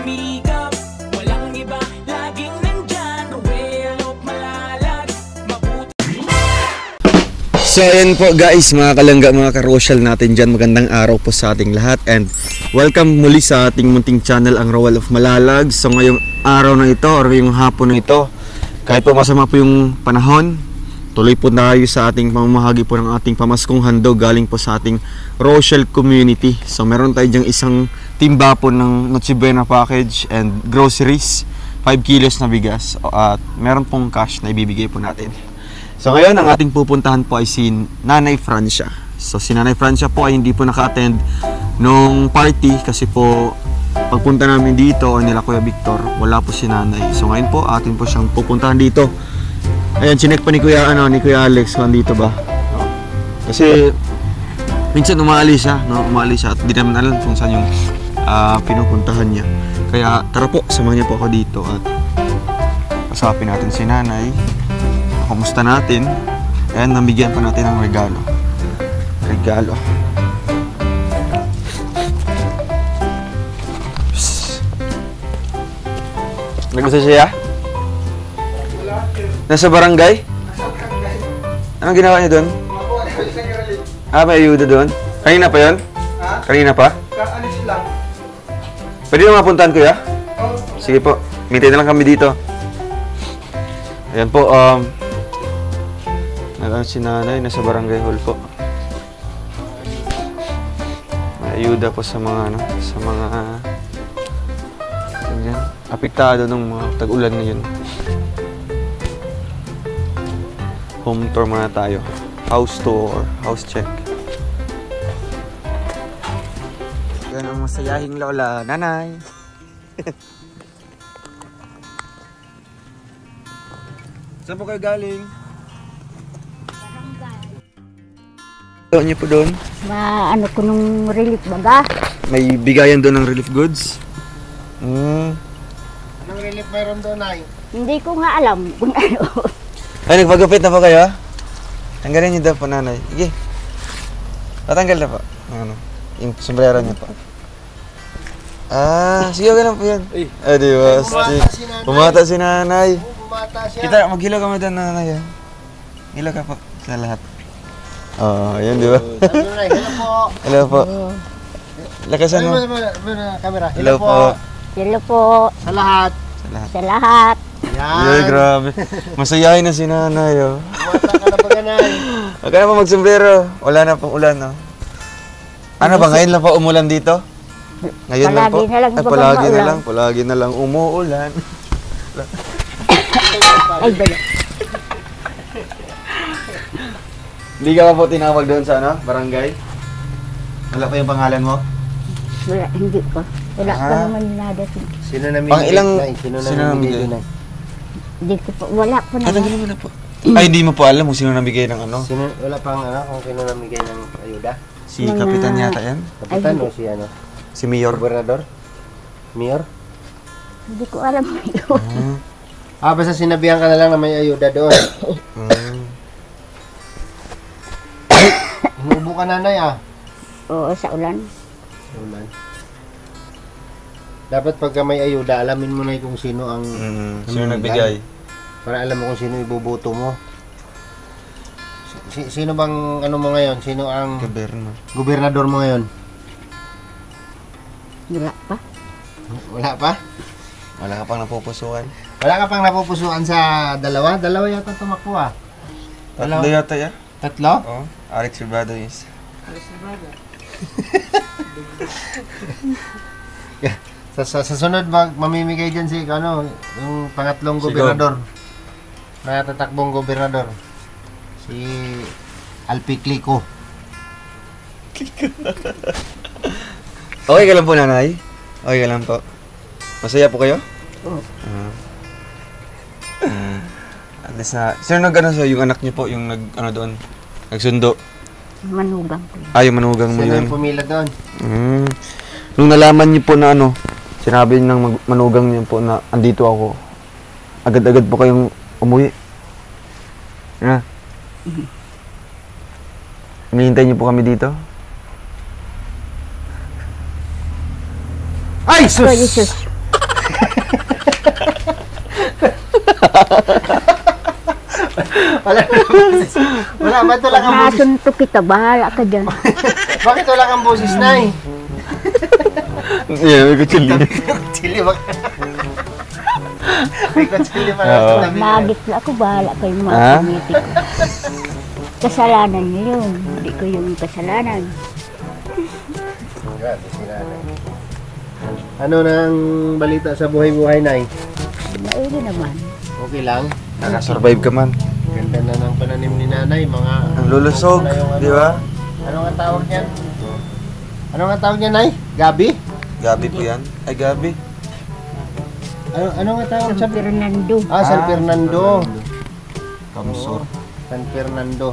sumikap, walang iba, laging nandyan, Roel of Malalag, mabuti. So ayan po guys, mga kalangga, mga karosyal natin dyan, magandang araw po sa ating lahat and welcome muli sa ating munting channel, ang Roel of Malalag. So ngayong araw na ito or ngayong hapon na ito, kahit po masama po yung panahon, tuloy po tayo sa ating pamamahagi po ng ating pamaskong handog galing po sa ating Rochelle community. So meron tayo dyang isang timba po ng Noche Buena package and groceries, 5 kilos na bigas at meron pong cash na ibibigay po natin. So ngayon ang ating pupuntahan po ay si Nanay Francia. So si Nanay Francia po ay hindi po naka-attend nung party kasi po pagpunta namin dito o nila Kuya Victor, wala po si Nanay. So ngayon po atin po siyang pupuntahan dito. Ayan, chinek pa ni Kuya Alex kung dito ba. Kasi minsan umalis siya, no? Umalis siya at di naman alam kung saan yung pinupuntahan niya. Kaya tara po, samahan niya po ako dito at pasapin natin si Nanay. Kumusta natin? Ayan, nabigyan pa natin ng regalo. Nagusto siya? Nasa barangay? Anong ginawa niya doon? May ayuda doon? Kanina pa yun? Kanina pa? Kaalis lang. Pwede na mapuntahan, Kuya? Sige po, mintay na lang kami dito. Ayan po, si Nanay, nasa barangay hall po. May ayuda po sa mga, ganyan, apektado ng mga tag-ulan na yun. Home tour muna tayo. House tour, house check. Yan ang masayahing lola, Nanay. Saan po kayo galing? Barangay. Niyo po doon? Ano ko nung relief baga? May bigayan doon ng relief goods? Anong relief mayroon doon, Nay? Hindi ko nga alam kung ano. Ay, nagpagupit na po kayo? Tanggalin niyo daw po, Nanay. Sige. Patanggal na po. Ano, yung sombrero niyo po. Sige, okay lang po yan. Di ba? Bumata si Nanay. Bumata siya. Kita, maghilo kami doon, Nanay. Hilo ka po sa lahat. Ayan, di ba? Hello po. Hello po. Lakasan mo. Camera. Hello po. Hello po Sa lahat. sa lahat. Yan. Ay, grabe. Masayahin na si Nanay, oh. Bumata ka na ba, Nanay? Huwag ka na po magsombrero. Wala na pong ulan, no? Ano ba, ngayon lang pa umulan dito? Ngayon lang po? Palagi na lang bagang palagi na maulan. lang. Palagi na lang umuulan. Ay, baga. Hindi ka pa po tinawag doon sa ano, barangay? Wala pa yung pangalan mo? Wala, hindi ko. Wala ko naman nadating. Sino namigay? Pang ilang... Nay? Sino Sino namigay? namigay? Hindi ko po, wala ko Ay, naman. tanggalin mo na po. Ay, hindi mo po alam kung sino nabigay ng ano? Wala pang kung sino namigay ng ayuda? Si Kapitan yata yan? Kapitan Ay, o si Si Mayor? Gobernador? Mayor? Hindi ko alam yun. Basta sinabihan ka na lang na may ayuda doon. Umubo ka, Nanay, Oo, sa ulan. Ulan. Dapat pagka may ayuda, alamin mo na kung sino ang... Sino nagbigay? Para alam mo kung sino iboboto mo. Sino bang ano mo ngayon? Sino ang Gobyerno. gobernador mo ngayon? Wala pa. Wala pa? Wala ka pang napupusuan. Wala ka pang napupusuan sa dalawa? Dalawa yata tumakbo Tatlo yata yan? Tatlo? Oo. Alex Ribado is. Sa sunod mamimigay dyan si yung pangatlong Si gobernador. Na tatakbong gobernador. Si Alpi Clico. Okay ka lang po, Nanay? Okay ka lang po. Masaya po kayo? Oo. At least na... Sino nag-ano sa'yo? Yung anak niyo po, yung doon? Nagsundo? Manugang ko. Yung manugang mo Sino yun. yung pumila doon? Nung nalaman niyo po na sinabi ng manugang niyo po na andito ako, agad-agad po kayong umuwi. Hinihintay niyo po kami dito? Ay, sus! Ay, sus! Wala na boses. Wala, ba't wala kang boses? Nasuntok kita, bahala ka dyan. Bakit wala kang boses, Nay? Yeah, may kutsili. Chili ba? May kutsili pa Oo. na Nagit ako, bahala kayo mga Ha? committee ko. Kasalanan niyo yun. Hindi ko yung kasalanan. Ano na ang balita sa buhay-buhay, Nay? Maigi naman. Okay lang? Nakasurvive ka man. Ganda na ng pananim ni Nanay, mga... Ang lulusog, na yung ano. di ba? Ano nga tawag niyan? Ano nga tawag niyan, Nay? Gabi? Gabi po yan. Ay, gabi. Ano nga tawag San Fernando. San Fernando. Kamsor. San Fernando.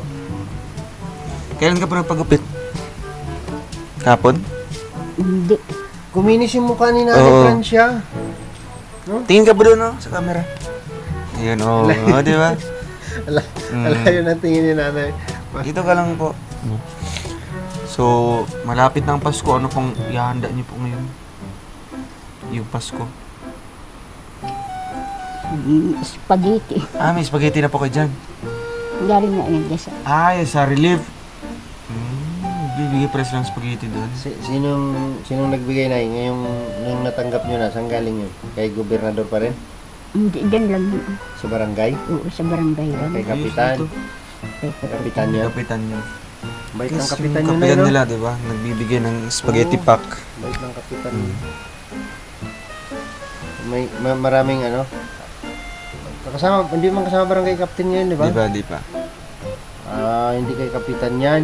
Kailan ka pa nagpagupit? Kapon? Hindi. Kuminis yung mukha ni Nanay Oo. Francia. Tingin ka ba doon, no? Sa camera. Ayan, oo. Oh, di ba? Alayo na tingin ni Nanay. Dito ka lang po. So, malapit na ang Pasko. Ano pong ihahanda niyo po ngayon? Yung Pasko. Spaghetti. Ah, may spaghetti na po kayo dyan. Galing na yun dyan sa... Ah, yung sa relief. Bibigay press ng spaghetti doon. Sinong nagbigay na ngayong nung natanggap nyo na? Saan galing yun? Kay gobernador pa rin? Hindi, dyan lang yun. Sa barangay? Oo, sa barangay lang. Kay kapitan? Kay Kapitan niya? Kapitan niya. Bait Yes, ng kapitan yung nyo na kapitan yun, no? nila, di ba? Nagbibigay ng spaghetti pack. Bait ng kapitan. May maraming ano? Hindi man kasama barangay captain ngayon, di ba? Di ba? Hindi kay kapitan yan.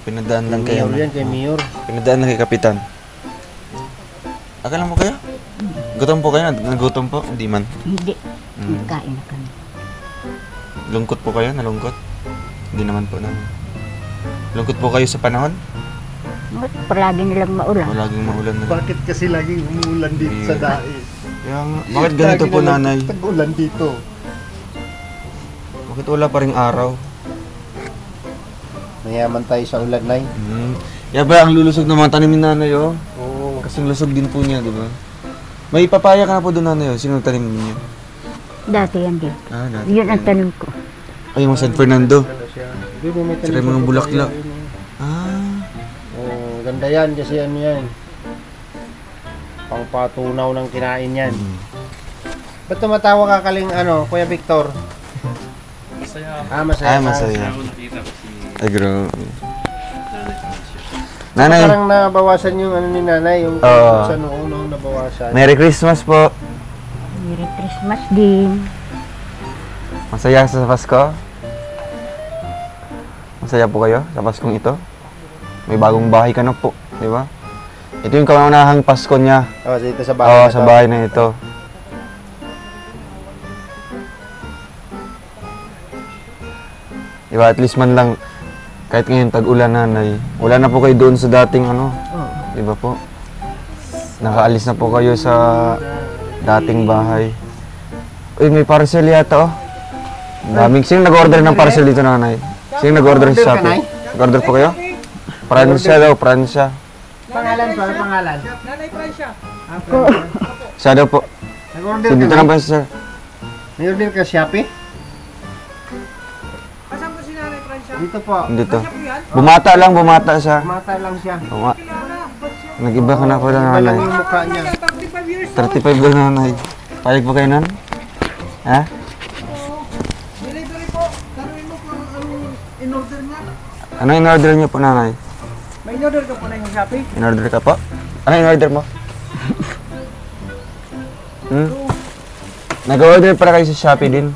Pinadaan lang kayo. Mayor yan, kay Mayor. Pinadaan lang kay kapitan. Akala mo kayo? Gutom po kayo? Nagutom po? Hindi man. Hindi. Nagkain na kami. Lungkot po kayo? Nalungkot? Hindi naman po naman. Lungkot po kayo sa panahon? Palagi nilang maulan. Laging maulan na. Bakit kasi laging umuulan dito sa dais? Bakit ganito po, nanay? Tag-ulan dito. Bakit wala pa ring araw? Mayaman tayo sa ulan, Nay. Yan ba ang lulusog ng mga tanim ni nanay, oh? Oo. Kasing lusog din po niya, di ba? May papaya ka na po doon, nanay, oh. Sino ang tanim niyo? Dati yan din. Ah, dati. Yun ang tanong ko. Ay, yung San Fernando. May Sira yung mga bulaklak. Ah. Oh, ganda yan kasi ano yan. Pangpatunaw ng kinain yan. Ba't tumatawa ka kaling ano, Kuya Victor? Masaya. Masaya. Ay, masaya. Ay, grabe. Nanay, Parang nabawasan yung ano ni Nanay, yung sa noong nabawasan. Merry Christmas po. Merry Christmas din. Masaya sa Pasko? Masaya po kayo sa Paskong ito? May bagong bahay ka na po, di ba? Ito yung kaunahang Pasko niya. Dito sa bahay. Oo, sa bahay na ito. Di ba, at least man lang, kahit ngayon tag-ulan, nanay, wala na po kayo doon sa dating ano. Di ba po? Nakaalis na po kayo sa dating bahay. Uy, may parcel yata, oh. Daming. Sino nag-order ng parcel dito, nanay? Sino nag-order sa Shopee? Nag-order po kayo? Pransya daw, Pransya. Pangalan po, ano pangalan? Siya daw po. Nag-order So, dito ka lang po, sir. May order ka Shopee? Dito po. Dito. Bumata siya. Mata lang siya. Nag-iba ka na po na Iba nanay. lang yung mukha niya. 35 daw nanay. Payag po kayo nun? Ha? Delivery po. Tanungin mo kung anong in-order niya. Ano in-order niyo po, nanay? May in-order ka po na yung Shopee? In-order ka po? Ano in-order mo? Nag-order para kayo sa Shopee din?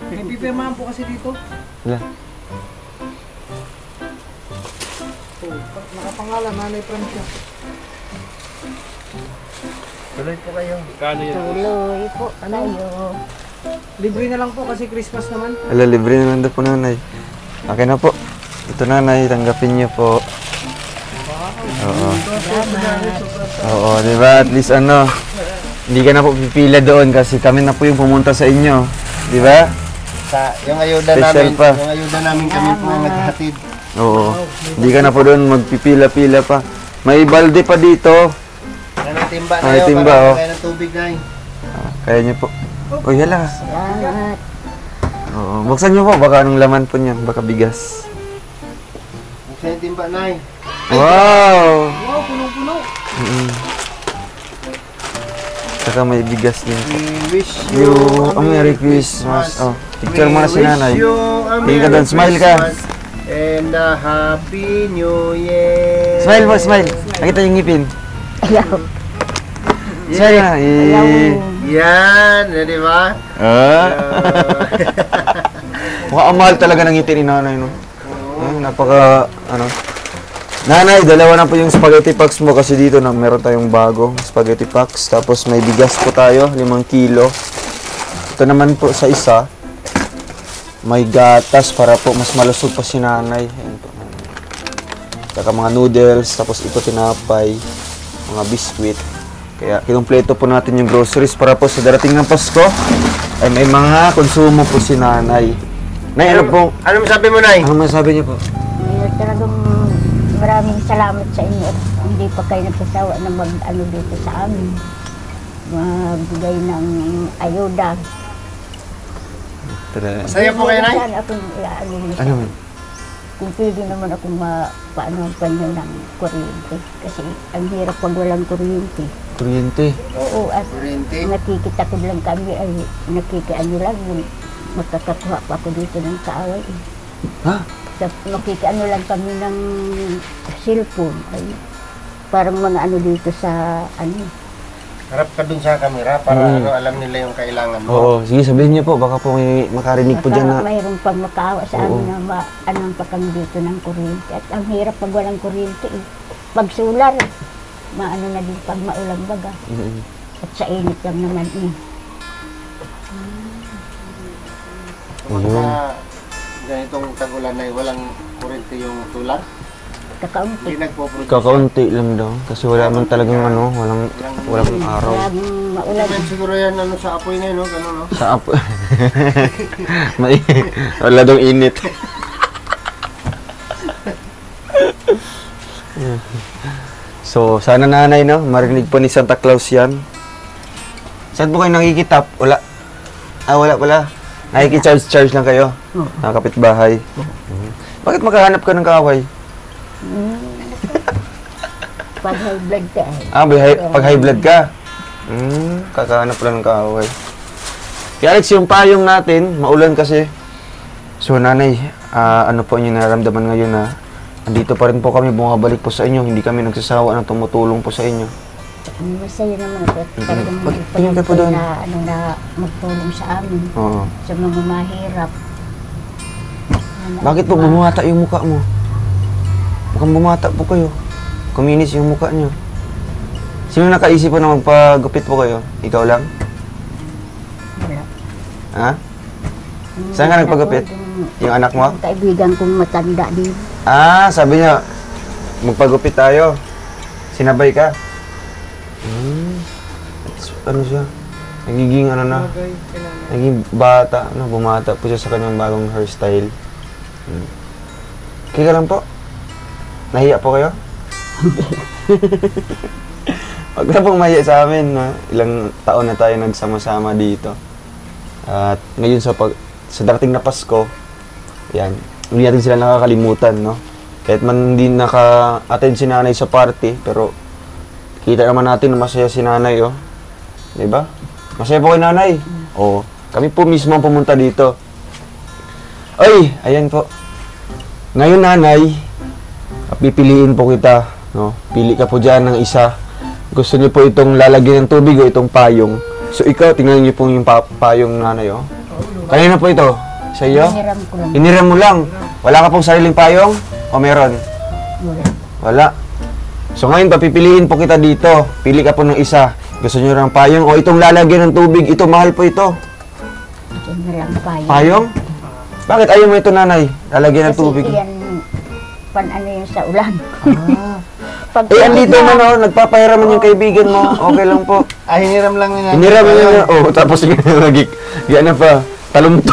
May pipirmahan po kasi dito. Wala. Nakapangalan, Nanay Francia. Tuloy po kayo. Tuloy po tayo. Libre na lang po kasi Christmas naman. Wala, libre naman daw po, nanay. Okay na po. Ito, nanay. Tanggapin niyo po. Oo. Oo, di ba? At least ano, hindi ka na po pipila doon kasi kami na po yung pumunta sa inyo. Di ba? Yung ayuda Special namin, pa. yung ayuda namin kami po ang naghatid. Oo. Hindi ka na po doon magpipila-pila pa. May balde pa dito. Kaya ng timba na May yun, timba, para oh. kaya ng tubig na yun. Kaya niyo po. Oh, yala. Salamat. Oo. Buksan niyo po. Baka anong laman po niyan. Baka bigas. Sa'yo timba, Nay. Wow! Wow, punong-puno. Saka may bigas din. We wish You a Merry Christmas. Oh, picture mo na si nanay. We wish you a Tingin ka Merry doon, smile ka. Christmas and a Happy New Year. Smile mo, smile. Nakita yung ngipin. Ayaw. Smile na. Ayaw. Yan, di ba? Mukhang mahal talaga ng ngiti ni nanay, no? Napaka, Nanay, dalawa na po yung spaghetti packs mo kasi dito na meron tayong bago spaghetti packs. Tapos may bigas po tayo, 5 kilo. Ito naman po sa isa, may gatas para po mas malusog pa si nanay. Ayan po. Saka mga noodles, tapos ito tinapay, mga biskwit. Kaya kinumpleto po natin yung groceries para po sa darating ng Pasko ay may mga konsumo po si nanay. Nay, ano po? Ano masabi mo, Nay? Ano masabi niyo po? Talagang maraming salamat sa inyo at hindi pa kayo nagsasawa na mag-ano dito sa amin. Magbigay ng ayuda. Masaya po kayo, Nay? Saan akong iaano niyo? Ano man? Kung pwede naman akong paano pa niyo ng kuryente. Kasi ang hirap pag walang kuryente. Kuryente. Oo, at Kuryente. nakikita ko lang kami ay nakikiano lang yung magkakakuha pa ako dito ng kaaway. Ha? Nakikiano lang kami ng cellphone ay parang mga ano dito sa Harap ka dun sa camera para alam nila yung kailangan mo. Oo, sige sabihin niyo po, baka po may makarinig po dyan na... mayroong pag makaawa sa Oo. amin na anong pa kami dito ng kuryente. At ang hirap pag walang kuryente eh. Pag solar, maano na din pag maulang baga. At sa init lang naman eh. Kapag na ganitong tagulan ay walang kuryente yung solar, Kakaunti. hindi nagpo-produce. Kakaunti lang daw. Kasi wala man talagang walang araw. Laging maulan. Yan siguro yan sa apoy na yun, no? Ganun, no? Sa apo. Wala daw init. So, sana nanay, no? Marinig po ni Santa Claus yan. Saan po kayo nakikitap? Wala. Wala pala. Nakikicharge lang kayo? Nakakapit bahay. Bakit makahanap ka ng kaaway? Pag high blood ka eh. Pag high blood ka? Kakahanap lang ng kaaway. Kaya Alex, yung payong natin, maulan kasi. So nanay, ano po yung nararamdaman ngayon na andito pa rin po kami, bumabalik po sa inyo. Hindi kami nagsasawa na tumutulong po sa inyo. Masaya naman ako at talagang Tingin ka po doon. na magtulong sa amin. Oo. Sa mga mahirap. Bakit po bumata yung mukha mo? Mukhang bumata po kayo. Kuminis yung mukha nyo. Sino nakaisip po na magpagupit po kayo? Ikaw lang? Wala. Ha? Saan ka nagpagupit? Yung anak mo? Ang kaibigan kong matanda din. Sabi niya, magpagupit tayo. Sinabay ka? Ano siya? Nagiging naging bata, bumata po siya sa kanyang bagong hairstyle. Kaya lang po. Nahiya po kayo? Huwag na pong mahiya sa amin. No? Ilang taon na tayo nagsama-sama dito. At ngayon sa darating na Pasko, yan, hindi natin sila nakakalimutan, no? Kahit man hindi naka-attend si nanay sa party, pero kita naman natin na masaya si nanay, oh. Diba? Masaya po kay nanay. Oo. Kami po mismo ang pumunta dito. Ay, ayan po. Ngayon nanay, pipiliin po kita, no? Pili ka po dyan ng isa. Gusto niyo po itong lalagyan ng tubig o itong payong. So ikaw, tingnan niyo po yung payong nanay, oh. Kanina po ito? Sa iyo? Hiniram ko lang. Hiniram mo lang. Wala ka pong sariling payong? O meron? Wala. Wala. So ngayon, papipiliin po kita dito. Pili ka po ng isa. Gusto niyo ng payong o itong lalagyan ng tubig. Ito, mahal po ito. Hiniram payo. Payong? Bakit ayaw mo ito, nanay? Lalagyan ng tubig. Kasi yan, ano yun sa ulan. Pag Andito man, oh, nagpapahiraman yung kaibigan mo. Okay lang po. Hiniram lang nila. Hiniram mo yun. Oh, tapos nagig. Yan na pa. Talumto.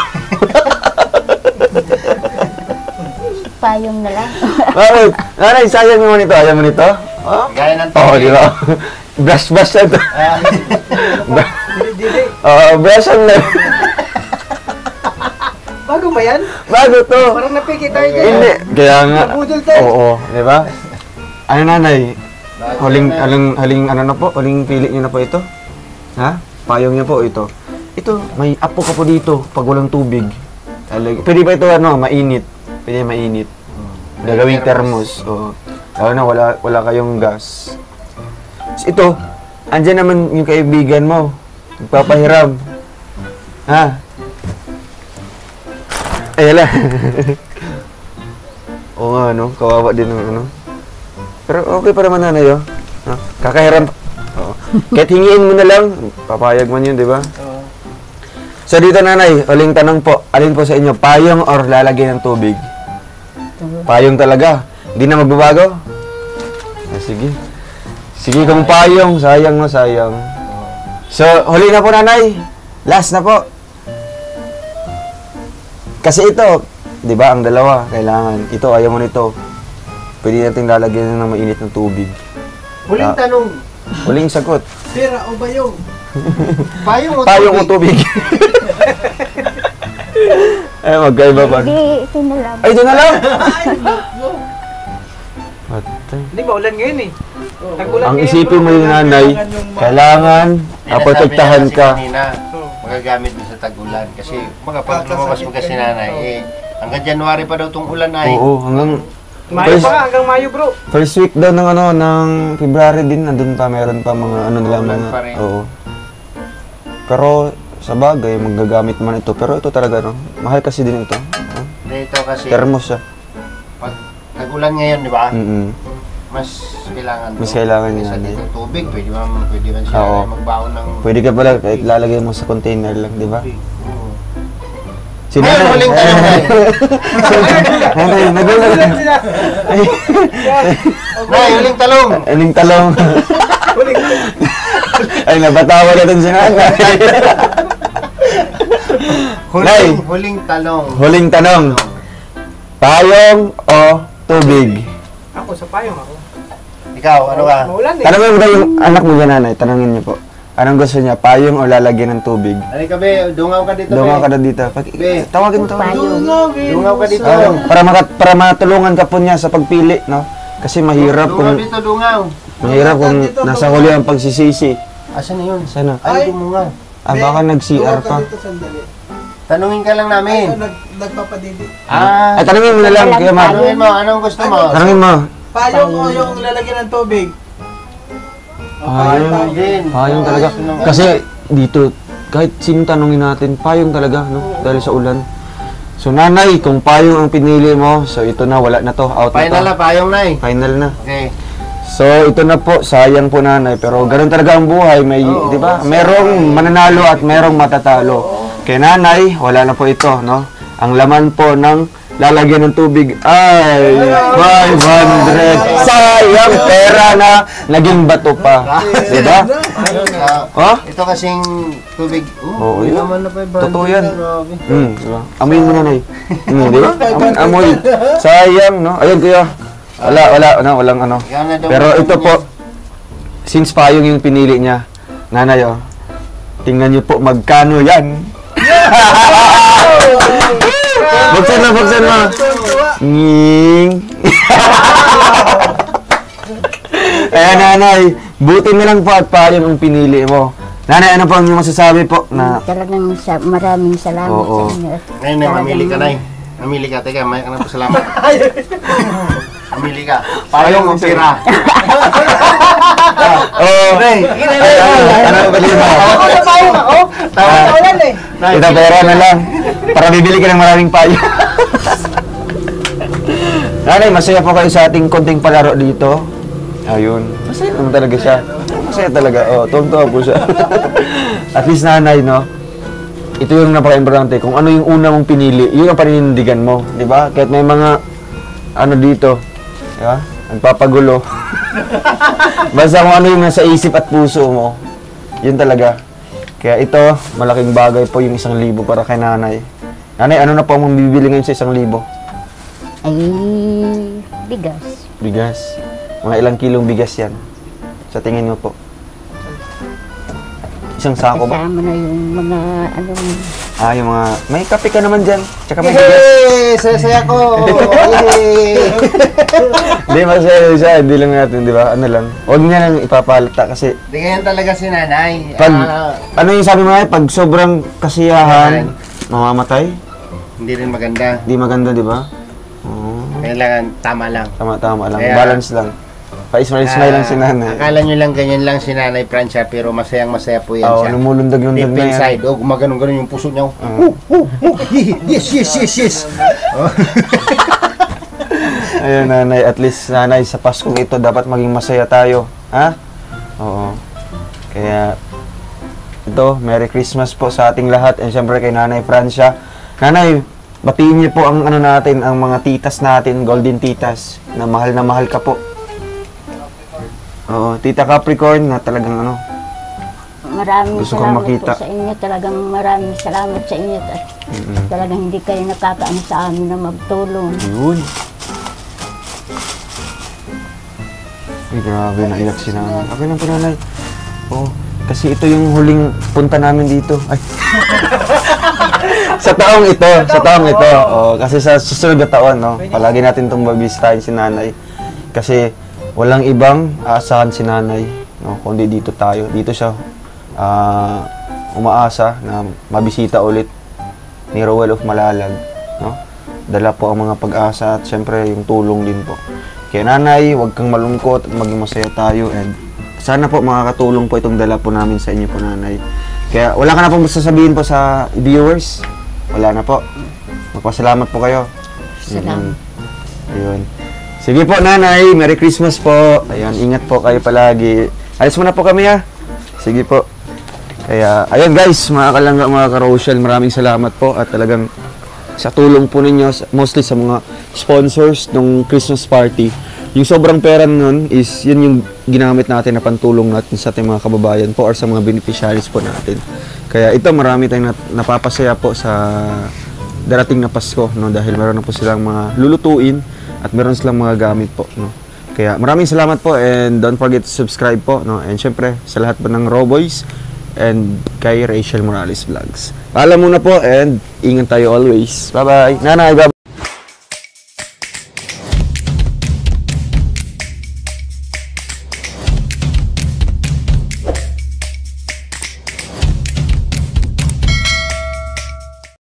payong na lang. Bakit? Nanay, sayang mo nito. Ayaw mo nito? Oh? Gaya ng Oo, tubig. di ba? Brush na ito. Hindi Hindi. Version na. Bago ba yan? Bago to. Parang napiki tayo dyan. Hindi. Kaya nga. Nabudol tayo. Oo, di ba? Ano nanay? Huling ano na po? Huling pili niyo na po ito? Ha? Payong niyo po ito. Ito, may apo ka po dito pag walang tubig. Pwede ba ito ano, mainit? Pwede mainit. Gagawing thermos. Oo. Lalo na wala kayong gas. So, ito, andyan naman yung kaibigan mo. Magpapahiram. Ha? Ay, ala. Oo nga, no? Kawawa din ng ano. Pero okay pa naman nanay, oh. No? Kakahiram. Oo. Kahit hingiin mo na lang, papayag man yun, di ba? Oo. So dito nanay, uling tanong po, alin po sa inyo, payong or lalagyan ng tubig? Payong talaga. Hindi na magbabago? Ah, sige. Sige kung payong, sayang no, sayang. So, huli na po nanay. Last na po. Kasi ito, di ba, ang dalawa, kailangan. Ito, ayaw mo nito. Pwede natin lalagyan ng mainit ng tubig. Huling tanong, Huling sagot. Pera o bayong? payong o Payong o tubig? tubig? Ay, magkaiba pa. Hindi, ito na lang. Ay, ito na lang! Ay, nako. Patay. Hindi ba ulan ngayon eh? Tag-ulan Ang ngayon, isipin mo bro. yung nanay, kailangan protektahan ka. Kanina, magagamit mo sa tag-ulan. Kasi pag lumabas mo kasi nanay, hanggang January pa daw itong ulan ay. Oo, hanggang Mayo pa nga, hanggang Mayo bro. first week daw ng ano ng February din nandun pa meron pa mga ano nila Ulan mga pa rin. oo. Pero sa bagay magagamit man ito pero ito talaga no. Mahal kasi din ito. Dito kasi, Thermos siya. pag tag-ulan ngayon, di ba? Mas Mas kailangan kailangan niya, Sa nanay. dito tubig, pwede man siya Oo. magbaon ng... Pwede ka pala kahit lalagay mo sa container lang, di ba? Oo. Si Ngayon, huling tanong nay. Nanay, nagulat. Nay, huling talong. Aling talong. Ay, nabatawa na dun si nanay. Nay. Huling talong. Huling tanong. Payong o tubig? Ako sa payong ako. Ikaw, ano ka? Maulan eh. Tanongin mo daw yung anak mo dyan, nanay. Tanongin niyo po. Anong gusto niya? Payong o lalagyan ng tubig? Ano ka, be? Dungaw ka dito, Dungaw be. ka na dito. Be. Tawagin mo, tawagin mo. Payong. Dungaw ka dito. Para matulungan ka po niya sa pagpili, no? Kasi mahirap Dungaw kung dito, dungaw. nasa huli ang pagsisisi. Asan na yun? Sana. Ay, dumungaw. Baka nag-CR pa. Dito sandali. Tanungin ka lang namin. Nagpapadidi. Ah, Ay, tanongin mo na lang, Kuya Mar. tanungin mo, anong gusto mo? Tanongin mo. Payong o yung lalagyan ng tubig? Payong. din. Payong talaga. Kasi dito, kahit sino tanongin natin, payong talaga, no? Dahil sa ulan. So, nanay, kung payong ang pinili mo, so ito na, wala na to, out Final na na, payong na eh. to. Final na. Okay. So, ito na po, sayang po nanay, pero ganun talaga ang buhay, may, di ba? Merong mananalo at merong matatalo. Kaya nanay, wala na po ito, no? Ang laman po ng lalagyan ng tubig ay 500. Sayang pera na naging bato pa. Di ba? Oh? Ito kasing tubig. Oo, hindi yun. naman na 500. Totoo yan. Grabe. Diba? Amoy mo nanay. Di ba? Amoy. Sayang, no? Ayun kuya. Walang ano. Ikaw na daw Pero ang ito po, since payong yung pinili niya, nanay, oh, tingnan niyo po magkano yan. Buksan mo. Nging. Ayan, nanay. Buti na lang po at payong ang pinili mo. Nanay, ano po ang inyong masasabi po na... Talagang maraming salamat Oo. sa inyo. Ngayon na, mamili ka na eh. Mamili ka. Teka, may kanang pasalamat. Mamili ka. Payong o pera. Oh, ano ba din mo? Ako sa payong ako. Tawag ulan eh. Ito pera na lang. Para bibili ka ng maraming payo. Nanay, masaya po kayo sa ating konting palaro dito. Ayun. Masaya naman talaga siya. Masaya talaga. Oh, tuwang-tuwa po siya. At least nanay, no? Ito yung napaka-importante. Kung ano yung una mong pinili, yun ang paninindigan mo. Di ba? Kahit may mga ano dito. Di ba? Nagpapagulo. Basta kung ano yung nasa isip at puso mo, yun talaga. Kaya ito, malaking bagay po yung 1,000 para kay nanay. Nanay, ano na po ang bibili ngayon sa 1,000? Ay, bigas. Bigas. Mga ilang kilong bigas yan? Sa tingin mo po? Isang sako ba? Kasama na yung mga anong Yung mga... May kape ka naman dyan. Tsaka may bigas. Yay! Saya-saya ko! Yay! Hindi, masaya siya. Hindi lang natin, di ba? Ano lang. Huwag niya lang ipapalata kasi... Di ganyan talaga si nanay. Pag... Ano yung sabi mo nga? Pag sobrang kasiyahan, mamamatay? Hindi rin maganda. Di maganda, di ba? Oo. Kailangan tama lang. Tama lang. Kaya- Balance lang. Pa-smile lang si nanay. Akala nyo lang ganyan lang si nanay Francia, pero masayang-masaya po yan Oo, siya. lumulundag-lundag Deep na yan. inside, gumaganon-ganon yung puso niya. Yes. Oh. Ayun, nanay. At least, nanay, sa Paskong ito, dapat maging masaya tayo. Ha? Oo. Kaya, ito, Merry Christmas po sa ating lahat. And syempre kay Nanay Francia. Nanay, batiin niyo po ang ano natin, ang mga titas natin, golden titas, na mahal ka po. Oo, Tita Capricorn na talagang ano. maraming Gusto kong salamat makita. po sa inyo. Talagang maraming salamat sa inyo. At talagang hindi kayo nakakaano sa amin na magtulong. Yun. Ay, grabe, naiyak si nanay. Okay lang po, nanay. Oo, kasi ito yung huling punta namin dito. Ay. sa taong ito. Oo, kasi sa susunod na taon, no, palagi natin itong babisitahin si nanay. Kasi walang ibang aasahan si nanay, no, kundi dito tayo. Dito siya umaasa na mabisita ulit ni Rowell of Malalag, no? Dala po ang mga pag-asa at syempre yung tulong din po. Kaya nanay, huwag kang malungkot at maging masaya tayo, and sana po makakatulong po itong dala po namin sa inyo po, nanay. Kaya wala ka na pong sasabihin po sa viewers? Wala na po. Magpasalamat po kayo. Salamat. Ayun. Sige po, nanay. Merry Christmas po. Ayun, ingat po kayo palagi. Alis muna po kami, ha. Sige po. Kaya, ayun guys, mga kalangga, mga ka-Rochelle, maraming salamat po at talagang sa tulong po ninyo, mostly sa mga sponsors ng Christmas party. Yung sobrang pera nun is, yun yung ginamit natin na pantulong natin sa ating mga kababayan po or sa mga beneficiaries po natin. Kaya ito, marami tayong napapasaya po sa darating na Pasko, no? Dahil meron na po silang mga lulutuin at meron silang mga gamit po, no? Kaya maraming salamat po, and don't forget to subscribe po, no? And syempre, sa lahat po ng Roboys and kay Rachel Morales Vlogs. Paalam muna po, and ingat tayo always. Bye-bye. Nanay, bye-bye.